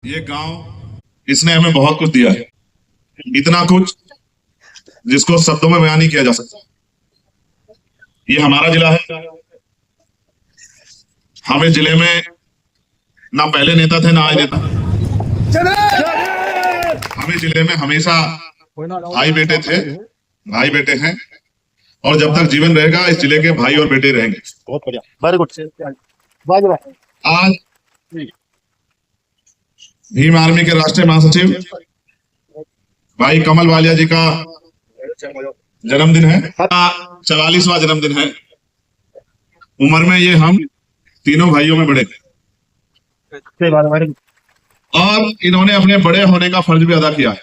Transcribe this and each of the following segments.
ये गांव इसने हमें बहुत कुछ दिया है, इतना कुछ जिसको शब्दों में बयान नहीं किया जा सकता। ये हमारा जिला है। हम इस जिले में ना पहले नेता थे ना आज नेता। हम इस जिले में हमेशा भाई बेटे थे, भाई बेटे हैं, और जब तक जीवन रहेगा इस जिले के भाई और बेटे रहेंगे। बहुत बढ़िया, वेरी गुड। आज भीम आर्मी के राष्ट्रीय महासचिव भाई कमल वालिया जी का जन्मदिन है, 44वां जन्मदिन है। उम्र में ये हम तीनों भाइयों में बड़े, और इन्होंने अपने बड़े होने का फर्ज भी अदा किया है।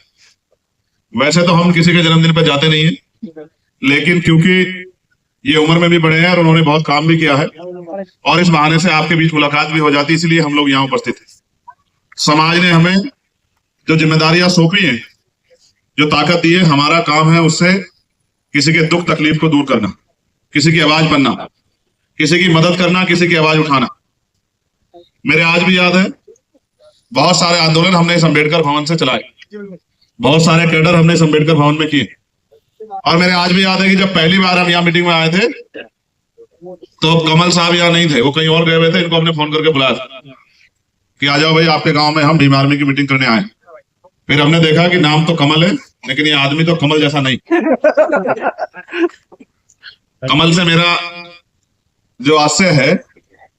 वैसे तो हम किसी के जन्मदिन पर जाते नहीं है, लेकिन क्योंकि ये उम्र में भी बड़े हैं और उन्होंने बहुत काम भी किया है, और इस बहाने से आपके बीच मुलाकात भी हो जाती, इसलिए हम लोग यहाँ उपस्थित हैं। समाज ने हमें जो जिम्मेदारियां सौंपी हैं, जो ताकत दी है, हमारा काम है उससे किसी के दुख तकलीफ को दूर करना, किसी की आवाज बनना, किसी की मदद करना, किसी की आवाज उठाना। मेरे आज भी याद है, बहुत सारे आंदोलन हमने इस अम्बेडकर भवन से चलाए, बहुत सारे कैडर हमने इस अम्बेडकर भवन में किए। और मेरे आज भी याद है कि जब पहली बार हम यहाँ मीटिंग में आए थे तो कमल साहब यहाँ नहीं थे, वो कहीं और गए हुए थे। इनको हमने फोन करके बुलाया था कि आ जाओ भाई, आपके गांव में हम भीम आर्मी की मीटिंग करने आए। फिर हमने देखा कि नाम तो कमल है, लेकिन ये आदमी तो कमल जैसा नहीं। कमल से मेरा जो आशय है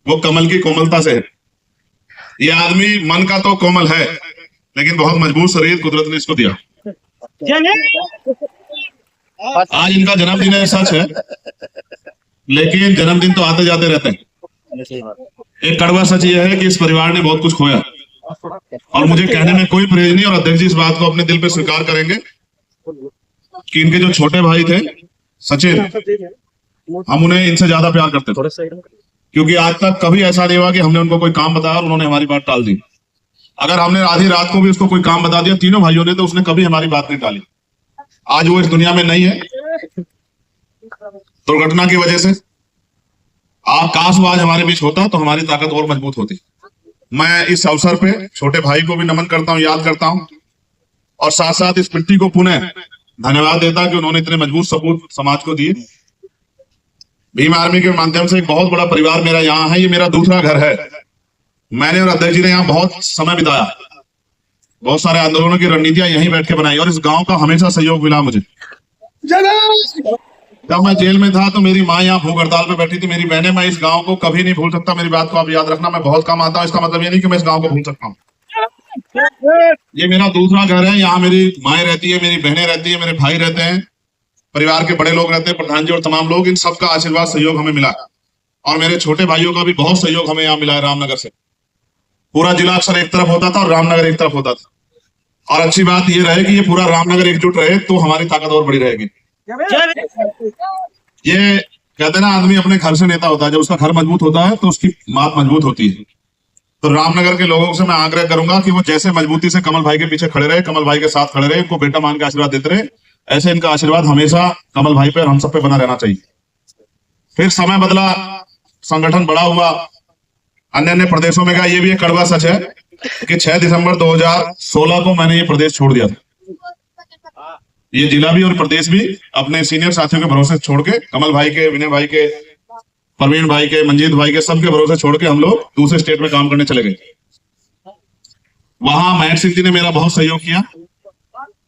वो कमल की कोमलता से है। ये आदमी मन का तो कोमल है, लेकिन बहुत मजबूत शरीर कुदरत ने इसको दिया। आज इनका जन्मदिन है, सच है, लेकिन जन्मदिन तो आते जाते रहते हैं। एक कड़वा सच ये है कि इस परिवार ने बहुत कुछ खोया, और मुझे कहने में कोई परहेज नहीं, और अध्यक्ष जी इस बात को अपने दिल पे स्वीकार करेंगे कि इनके जो छोटे भाई थे सचिन, हम उन्हें इनसे ज्यादा प्यार करते थे, क्योंकि आज तक कभी ऐसा नहीं हुआ कि हमने उनको कोई काम बताया और उन्होंने हमारी बात टाल दी। अगर हमने आधी रात को भी उसको कोई काम बता दिया, तीनों भाइयों ने, तो उसने कभी हमारी बात नहीं टाली। आज वो इस दुनिया में नहीं है दुर्घटना की वजह से। काश वो आज हमारे बीच होता तो हमारी ताकत और मजबूत होती। मैं इस अवसर पे छोटे भाई को भी नमन करता हूं, याद करता हूं, और साथ साथ इस पिट्टी को पुनः धन्यवाद देता कि उन्होंने इतने मजबूत सबूत समाज को दिए। भीम आर्मी के माध्यम से एक बहुत बड़ा परिवार मेरा यहाँ है, ये मेरा दूसरा घर है। मैंने और अध्यक्ष जी ने यहाँ बहुत समय बिताया, बहुत सारे आंदोलनों की रणनीतियां यहीं बैठ के बनाई, और इस गांव का हमेशा सहयोग मिला मुझे। जब मैं जेल में था तो मेरी माँ यहाँ भूख हड़ताल पे बैठी थी, मेरी बहनें, मैं इस गांव को कभी नहीं भूल सकता। मेरी बात को आप याद रखना, मैं बहुत कम आता हूँ, इसका मतलब ये नहीं कि मैं इस गांव को भूल सकता हूँ। ये मेरा दूसरा घर है, यहाँ मेरी माएँ रहती है, मेरी बहनें रहती है, मेरे भाई रहते हैं, परिवार के बड़े लोग रहते हैं, प्रधान जी और तमाम लोग। इन सबका आशीर्वाद सहयोग हमें मिला, और मेरे छोटे भाइयों का भी बहुत सहयोग हमें यहाँ मिला है। रामनगर से पूरा जिला अक्सर एक तरफ होता था और रामनगर एक तरफ होता था, और अच्छी बात ये रहे कि ये पूरा रामनगर एकजुट रहे तो हमारी ताकत और बड़ी रहेगी। ये कहते ना, आदमी अपने घर से नेता होता है, जब उसका घर मजबूत होता है तो उसकी बात मजबूत होती है। तो रामनगर के लोगों से मैं आग्रह करूंगा कि वो जैसे मजबूती से कमल भाई के पीछे खड़े रहे, कमल भाई के साथ खड़े रहे, इनको बेटा मान के आशीर्वाद देते रहे, ऐसे इनका आशीर्वाद हमेशा कमल भाई पे और हम सब पे बना रहना चाहिए। फिर समय बदला, संगठन बड़ा हुआ, अन्य अन्य प्रदेशों में गया। ये भी एक कड़वा सच है कि 6 दिसंबर 2016 को मैंने ये प्रदेश छोड़ दिया था। ये जिला भी और प्रदेश भी अपने सीनियर साथियों के भरोसे छोड़ के, कमल भाई के, विनय भाई के, प्रवीण भाई के, मंजीत भाई के, सबके भरोसे छोड़ के हम लोग दूसरे स्टेट में काम करने चले गए। वहां महक सिंह जी ने मेरा बहुत सहयोग किया,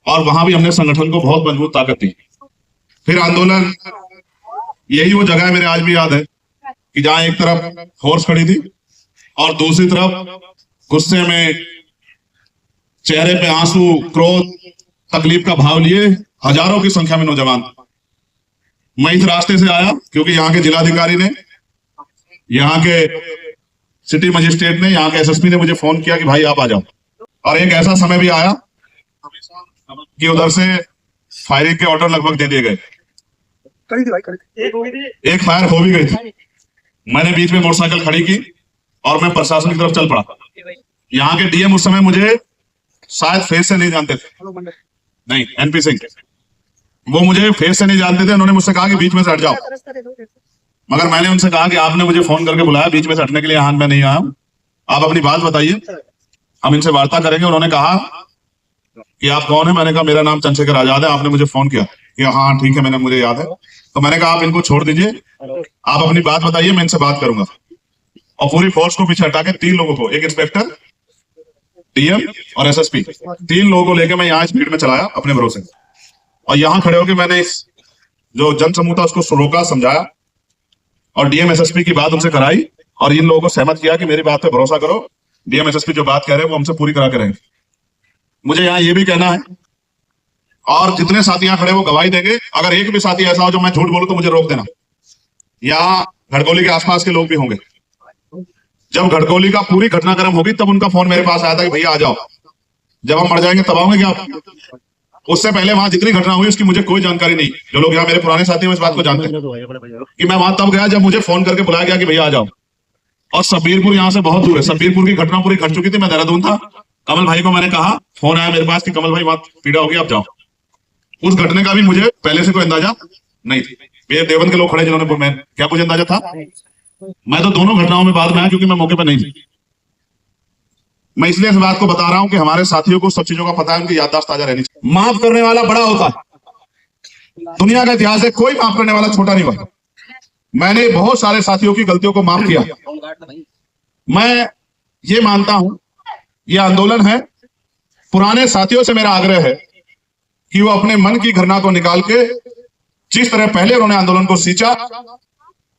और वहां भी हमने संगठन को बहुत मजबूत ताकत दी। फिर आंदोलन, यही वो जगह है, मेरे आज भी याद है कि जहां एक तरफ फोर्स खड़ी थी और दूसरी तरफ गुस्से में, चेहरे पे आंसू, क्रोध, तकलीफ का भाव लिए हजारों की संख्या में नौजवान। मैं इस रास्ते से आया क्योंकि यहाँ के जिलाधिकारी ने, यहाँ के सिटी मजिस्ट्रेट ने, यहाँ के एसएसपी ने मुझे फोन किया कि भाई आप आ जाओ। और एक ऐसा समय भी आया कि उधर से फायरिंग के ऑर्डर लगभग दे दिए गए। एक फायर हो भी गई थी। मैंने बीच में मोटरसाइकिल खड़ी की और मैं प्रशासन की तरफ चल पड़ा। यहाँ के डीएम उस समय मुझे शायद फेस से नहीं जानते थे, नहीं, एनपी सिंह, वो मुझे फेस से नहीं जानते थे। उन्होंने मुझसे कहा कि बीच में से हट जाओ, मगर मैंने उनसे कहा कि आपने मुझे फोन करके बुलाया, बीच में से हटने के लिए हाथ में नहीं आया, आप अपनी बात बताइए। हम इनसे वार्ता करेंगे। उन्होंने कहा कि आप कौन है? मैंने कहा मेरा नाम चंद्रशेखर आजाद है, आपने मुझे फोन किया कि हाँ ठीक है, मुझे याद है। तो मैंने कहा आप इनको छोड़ दीजिए, आप अपनी बात बताइए, मैं इनसे बात करूंगा। और पूरी फोर्स को पीछे हटा के 3 लोगों को, एक इंस्पेक्टर, डीएम और एसएसपी, 3 लोगों को लेकर मैं यहाँ इस भीड़ में चलाया अपने भरोसे। और यहाँ खड़े होकर मैंने इस जो जन समूह था उसको रोका, समझाया और डीएम एसएसपी की बात उनसे कराई और इन लोगों को सहमत किया कि मेरी बात पे भरोसा करो, डीएम एसएसपी जो बात कह रहे हैं वो हमसे पूरी करा के रहेंगे। मुझे यहाँ ये भी कहना है, और जितने साथी यहाँ खड़े वो गवाही देंगे, अगर एक भी साथी ऐसा हो जो मैं झूठ बोलूं तो मुझे रोक देना। यहाँ घड़कोली के आसपास के लोग भी होंगे। जब घड़कोली का पूरी घटनाक्रम होगी तब उनका फोन मेरे पास आया था कि भैया आ जाओ। जब हम मर जाएंगे तब आओगे क्या आप? उससे पहले वहां जितनी घटना हुई उसकी मुझे कोई जानकारी नहीं। जो लोग यहाँ मेरे पुराने साथी हैं इस बात को जानते हैं कि मैं वहां तब गया जब मुझे फोन करके बुलाया गया कि भैया आ जाओ। और शब्बीरपुर यहाँ से बहुत दूर है। शब्बीरपुर की घटना पूरी घट चुकी थी, मैं देहरादून था। कमल भाई को मैंने कहा, फोन आया मेरे पास कि कमल भाई वहां पीड़ा होगी, आप जाओ। उस घटने का भी मुझे पहले से कोई अंदाजा नहीं था। ये देवबंद के लोग खड़े जिन्होंने, मैं क्या मुझे अंदाजा था? मैं तो दोनों घटनाओं में बाद में आया क्योंकि मैं मौके पर नहीं थी। मैं इसलिए इस बात को बता रहा हूं कि हमारे साथियों को सब चीजों का पता है, उनकी याददाश्त ताजा रहनी चाहिए। माफ करने वाला बड़ा होता है। दुनिया का इतिहास है, कोई माफ करने वाला छोटा नहीं हुआ। मैंने बहुत सारे साथियों की गलतियों को माफ किया। मैं ये मानता हूं ये आंदोलन है। पुराने साथियों से मेरा आग्रह है कि वो अपने मन की घटना को निकाल के, जिस तरह पहले उन्होंने आंदोलन को सींचा,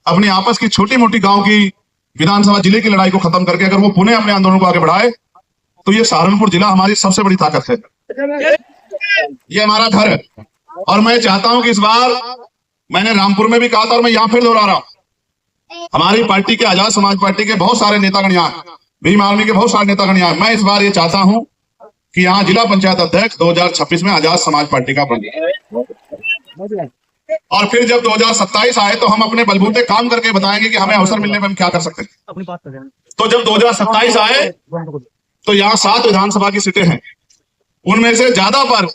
अपनी आपस की छोटी मोटी गांव की विधानसभा जिले की लड़ाई को खत्म करके अगर वो पुणे अपने आंदोलन को आगे बढ़ाए तो ये सहारनपुर जिला हमारी सबसे बड़ी ताकत है। ये हमारा घर है। और मैं चाहता हूं कि इस बार, मैंने रामपुर में भी कहा था और मैं यहां फिर दोहरा रहा हूं, हमारी पार्टी के, आजाद समाज पार्टी के बहुत सारे नेतागण यहाँ, भीम आर्मी के बहुत सारे नेतागण यहाँ। मैं इस बार ये चाहता हूं कि यहाँ जिला पंचायत अध्यक्ष 2026 में आजाद समाज पार्टी का बन, और फिर जब 2027 आए तो हम अपने बलबूते काम करके बताएंगे कि हमें अवसर मिलने में हम क्या कर सकते हैं। तो जब 2027 आए तो यहाँ 7 विधानसभा की सीटें हैं, उनमें से ज्यादा पर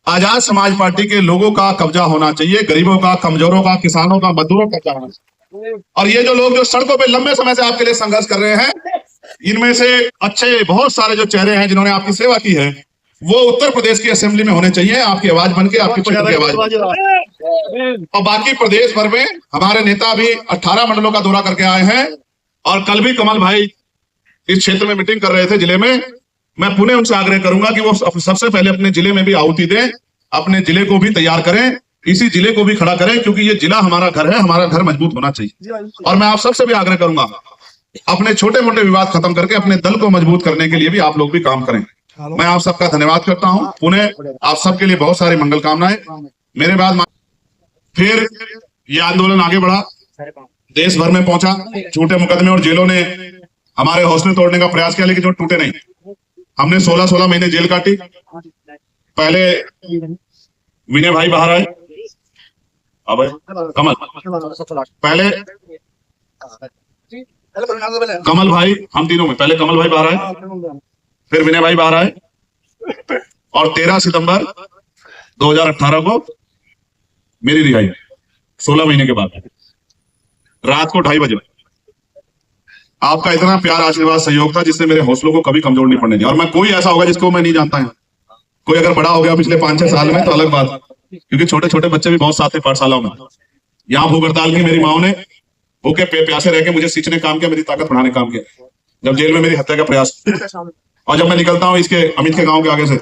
आजाद समाज पार्टी के लोगों का कब्जा होना चाहिए, गरीबों का, कमजोरों का, किसानों का, मजदूरों का कब्जा होना चाहिए। और ये जो लोग जो सड़कों पे लंबे समय से आपके लिए संघर्ष कर रहे हैं, इनमें से अच्छे बहुत सारे जो चेहरे हैं जिन्होंने आपकी सेवा की है, वो उत्तर प्रदेश की असेंबली में होने चाहिए, आपकी आवाज बनके, आपकी क्षेत्र की आवाज। और बाकी प्रदेश भर में हमारे नेता भी 18 मंडलों का दौरा करके आए हैं। और कल भी कमल भाई इस क्षेत्र में मीटिंग कर रहे थे जिले में। मैं पुणे उनसे आग्रह करूंगा कि वो सबसे पहले अपने जिले में भी आहुति दें, अपने जिले को भी तैयार करें, इसी जिले को भी खड़ा करें, क्योंकि ये जिला हमारा घर है, हमारा घर मजबूत होना चाहिए। और मैं आप सबसे भी आग्रह करूंगा, अपने छोटे मोटे विवाद खत्म करके अपने दल को मजबूत करने के लिए भी आप लोग भी काम करें। मैं आप सबका धन्यवाद करता हूं। पुणे आप सबके लिए बहुत सारी मंगल कामनाएं। मेरे बाद फिर ये आंदोलन आगे बढ़ा, देश भर में पहुंचा, झूठे मुकदमे और जेलों ने हमारे हौसले तोड़ने का प्रयास किया, लेकिन जो टूटे नहीं। हमने 16 महीने जेल काटी। पहले विनय भाई बाहर आए, अब कमल, पहले कमल भाई, हम तीनों में पहले कमल भाई बाहर आए, फिर विनय भाई बाहर आए, और 13 सितंबर 2018 को मेरी रिहाई, 16 महीने के बाद, रात को 2:30 बजे। आपका इतना प्यार, आशीर्वाद, सहयोग था जिससे मेरे हौसलों को कभी कमजोर नहीं पड़ने दिया। और मैं, कोई ऐसा होगा जिसको मैं नहीं जानता है, कोई अगर बड़ा हो गया पिछले 5-6 साल में तो अलग बात, क्योंकि छोटे छोटे बच्चे भी बहुत साथ थे पाठशालाओं में। यहाँ भूख हड़ताल की मेरी माओ ने भूखे प्यासे रह के मुझे सींचने काम किया, मेरी ताकत बढ़ाने काम किया। जब जेल में मेरी हत्या का प्रयास, और जब मैं निकलता हूँ इसके अमित के गांव के आगे से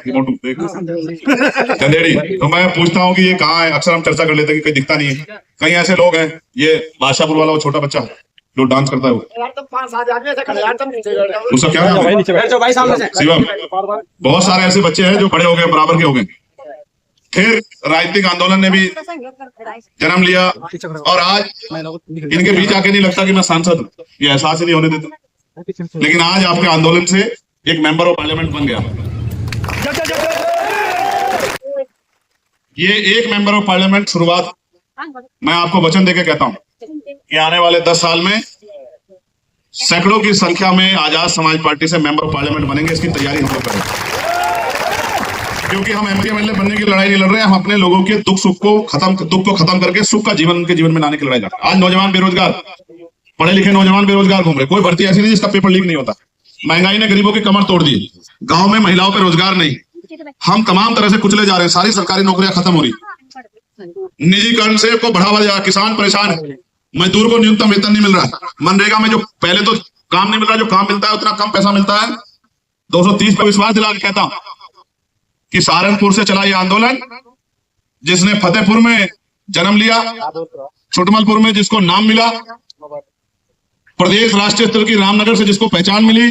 चंदेड़ी, तो मैं पूछता हूँ कि ये कहाँ है। अक्सर हम चर्चा कर लेते हैं कि कहीं दिखता नहीं है। कहीं ऐसे लोग हैं, ये बादशाहपुर वाला वो छोटा बच्चा जो डांस करता है, उसका क्या नाम है? शिवम। बहुत सारे ऐसे बच्चे हैं जो बड़े हो गए, बराबर के हो गए। फिर राजनीतिक आंदोलन ने भी जन्म लिया, और आज इनके बीच आके नहीं लगता कि मैं सांसद हूँ, ये एहसास ही नहीं होने देता। लेकिन आज आपके आंदोलन से एक मेंबर ऑफ पार्लियामेंट बन गया। ये एक मेंबर ऑफ पार्लियामेंट शुरुआत, मैं आपको वचन देके कहता हूं कि आने वाले 10 साल में सैकड़ों की संख्या में आजाद समाज पार्टी से मेंबर ऑफ पार्लियामेंट बनेंगे। इसकी तैयारी हम लोग करें, क्योंकि हम एमपी एमएलए बनने की लड़ाई नहीं लड़ रहे हैं, हम अपने लोगों के दुख को खत्म करके सुख का जीवन उनके जीवन में लाने की लड़ाई लड़ रहे हैं। आज नौजवान बेरोजगार, पढ़े लिखे नौजवान बेरोजगार घूम रहे, कोई भर्ती ऐसी नहीं जिसका पेपर लीक नहीं होता। महंगाई ने गरीबों की कमर तोड़ दी, गांव में महिलाओं पे रोजगार नहीं, हम तमाम तरह से कुचले जा रहे हैं, सारी सरकारी नौकरियां खत्म हो रही, निजीकरण से को बढ़ावा दिया, किसान परेशान है, मजदूर को न्यूनतम वेतन नहीं मिल रहा, मनरेगा में जो पहले तो काम नहीं मिल रहा, जो काम मिलता है उतना कम पैसा मिलता है। 230 पर विश्वास दिला के कहता हूं कि सहारनपुर से चला ये आंदोलन, जिसने फतेहपुर में जन्म लिया, छुटमलपुर में जिसको नाम मिला, प्रदेश राष्ट्रीय स्तर की रामनगर से जिसको पहचान मिली,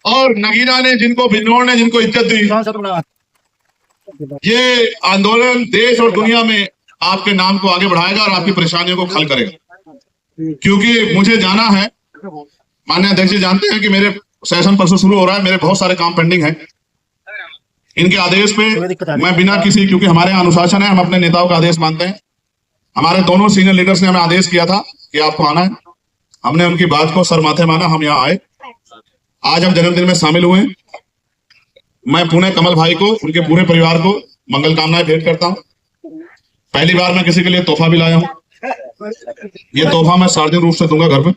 और नगीना ने जिनको बिजनौर ने जिनको इज्जत दी, ये आंदोलन देश और दुनिया में आपके नाम को आगे बढ़ाएगा और आपकी परेशानियों को हल करेगा। क्योंकि मुझे जाना है, माननीय अध्यक्ष जी जानते हैं कि मेरे सेशन परसों शुरू हो रहा है, मेरे बहुत सारे काम पेंडिंग हैं। इनके आदेश पे मैं बिना किसी, क्योंकि हमारे यहाँ अनुशासन है, हम अपने नेताओं का आदेश मानते हैं। हमारे दोनों सीनियर लीडर्स ने हमें आदेश किया था कि आपको आना है, हमने उनकी बात को सर माथे माना, हम यहाँ आए। आज हम जन्मदिन में शामिल हुए। मैं पुणे कमल भाई को, उनके पूरे परिवार को मंगल कामनाएं भेंट करता हूँ। पहली बार मैं किसी के लिए तोहफा भी लाया हूँ, ये तोहफा मैं सार्वजनिक रूप से दूंगा घर पे।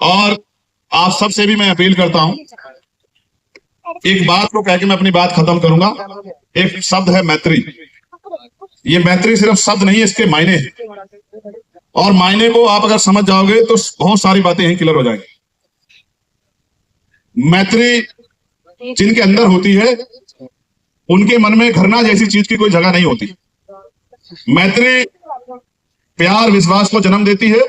और आप सबसे भी मैं अपील करता हूं, एक बात को कह के मैं अपनी बात खत्म करूंगा। एक शब्द है मैत्री। ये मैत्री सिर्फ शब्द नहीं है, इसके मायने हैं, और मायने को आप अगर समझ जाओगे तो बहुत सारी बातें यहीं क्लियर हो जाएंगी। मैत्री जिनके अंदर होती है, उनके मन में घृणा जैसी चीज की कोई जगह नहीं होती। मैत्री प्यार विश्वास को जन्म देती है,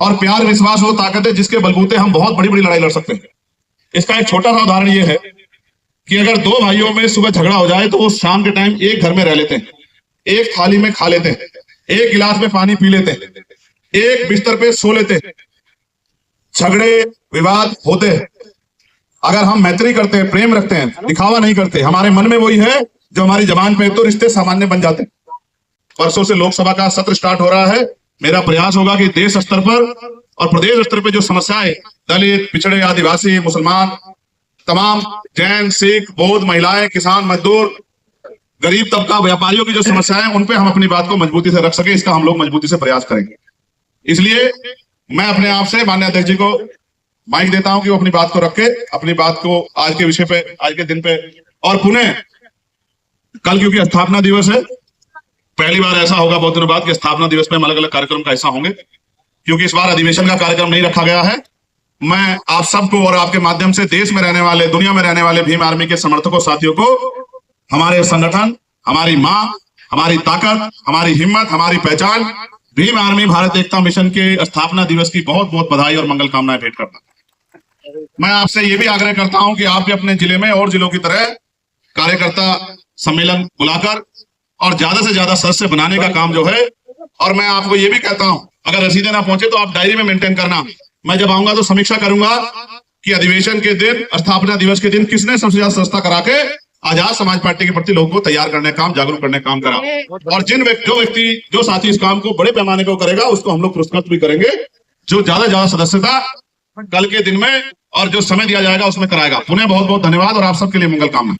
और प्यार विश्वास वो ताकत है जिसके बलबूते हम बहुत बड़ी बड़ी लड़ाई लड़ सकते हैं। इसका एक छोटा सा उदाहरण ये है कि अगर दो भाइयों में सुबह झगड़ा हो जाए तो वो शाम के टाइम एक घर में रह लेते हैं, एक थाली में खा लेते हैं, एक गिलास में पानी पी लेते हैं, एक बिस्तर पे सो लेते हैं। झगड़े विवाद होते हैं, अगर हम मैत्री करते हैं, प्रेम रखते हैं, दिखावा नहीं करते, हमारे मन में वही है जो हमारी जबान पे, तो रिश्ते सामान्य बन जाते हैं। परसों से लोकसभा का सत्र स्टार्ट हो रहा है। मेरा प्रयास होगा कि देश स्तर पर और प्रदेश स्तर पर जो समस्याएं, दलित, पिछड़े, आदिवासी, मुसलमान, तमाम जैन, सिख, बौद्ध, महिलाएं, किसान, मजदूर, गरीब तबका, व्यापारियों की जो समस्याएं, उन पे हम अपनी बात को मजबूती से रख सके, इसका हम लोग मजबूती से प्रयास करेंगे। इसलिए मैं अपने आप से माननीय अध्यक्ष जी को माइक देता हूं कि वो अपनी बात को रखे, अपनी बात को आज के विषय पे, आज के दिन पे। और पुणे कल क्योंकि स्थापना दिवस है, पहली बार ऐसा होगा बहुत दिनों बाद कि स्थापना दिवस पे हम अलग अलग कार्यक्रम का हिस्सा होंगे, क्योंकि इस बार अधिवेशन का कार्यक्रम नहीं रखा गया है। मैं आप सबको और आपके माध्यम से देश में रहने वाले, दुनिया में रहने वाले भीम आर्मी के समर्थकों, साथियों को, हमारे संगठन, हमारी मां, हमारी ताकत, हमारी हिम्मत, हमारी पहचान, भीम आर्मी भारत एकता मिशन के स्थापना दिवस की बहुत बहुत बधाई और मंगल कामनाएं भेंट करता हूं। मैं आपसे ये भी आग्रह करता हूं कि आप भी अपने जिले में और जिलों की तरह कार्यकर्ता सम्मेलन बुलाकर और ज्यादा से ज्यादा सदस्य बनाने का काम जो है, और मैं आपको ये भी कहता हूं, अगर रसीदें ना पहुंचे तो आप डायरी में मेंटेन करना। मैं जब आऊंगा तो समीक्षा करूंगा कि अधिवेशन के दिन, स्थापना दिवस के दिन किसने सबसे ज्यादा सस्ता करा के आजाद समाज पार्टी के प्रति लोगों को तैयार करने का काम, जागरूक करने का काम करा। और जो साथी इस काम को बड़े पैमाने को करेगा, उसको हम लोग पुरस्कृत भी करेंगे। जो ज्यादा सदस्यता कल के दिन में और जो समय दिया जाएगा उसमें कराएगा। पुनः बहुत बहुत धन्यवाद और आप सबके लिए मंगल कामना।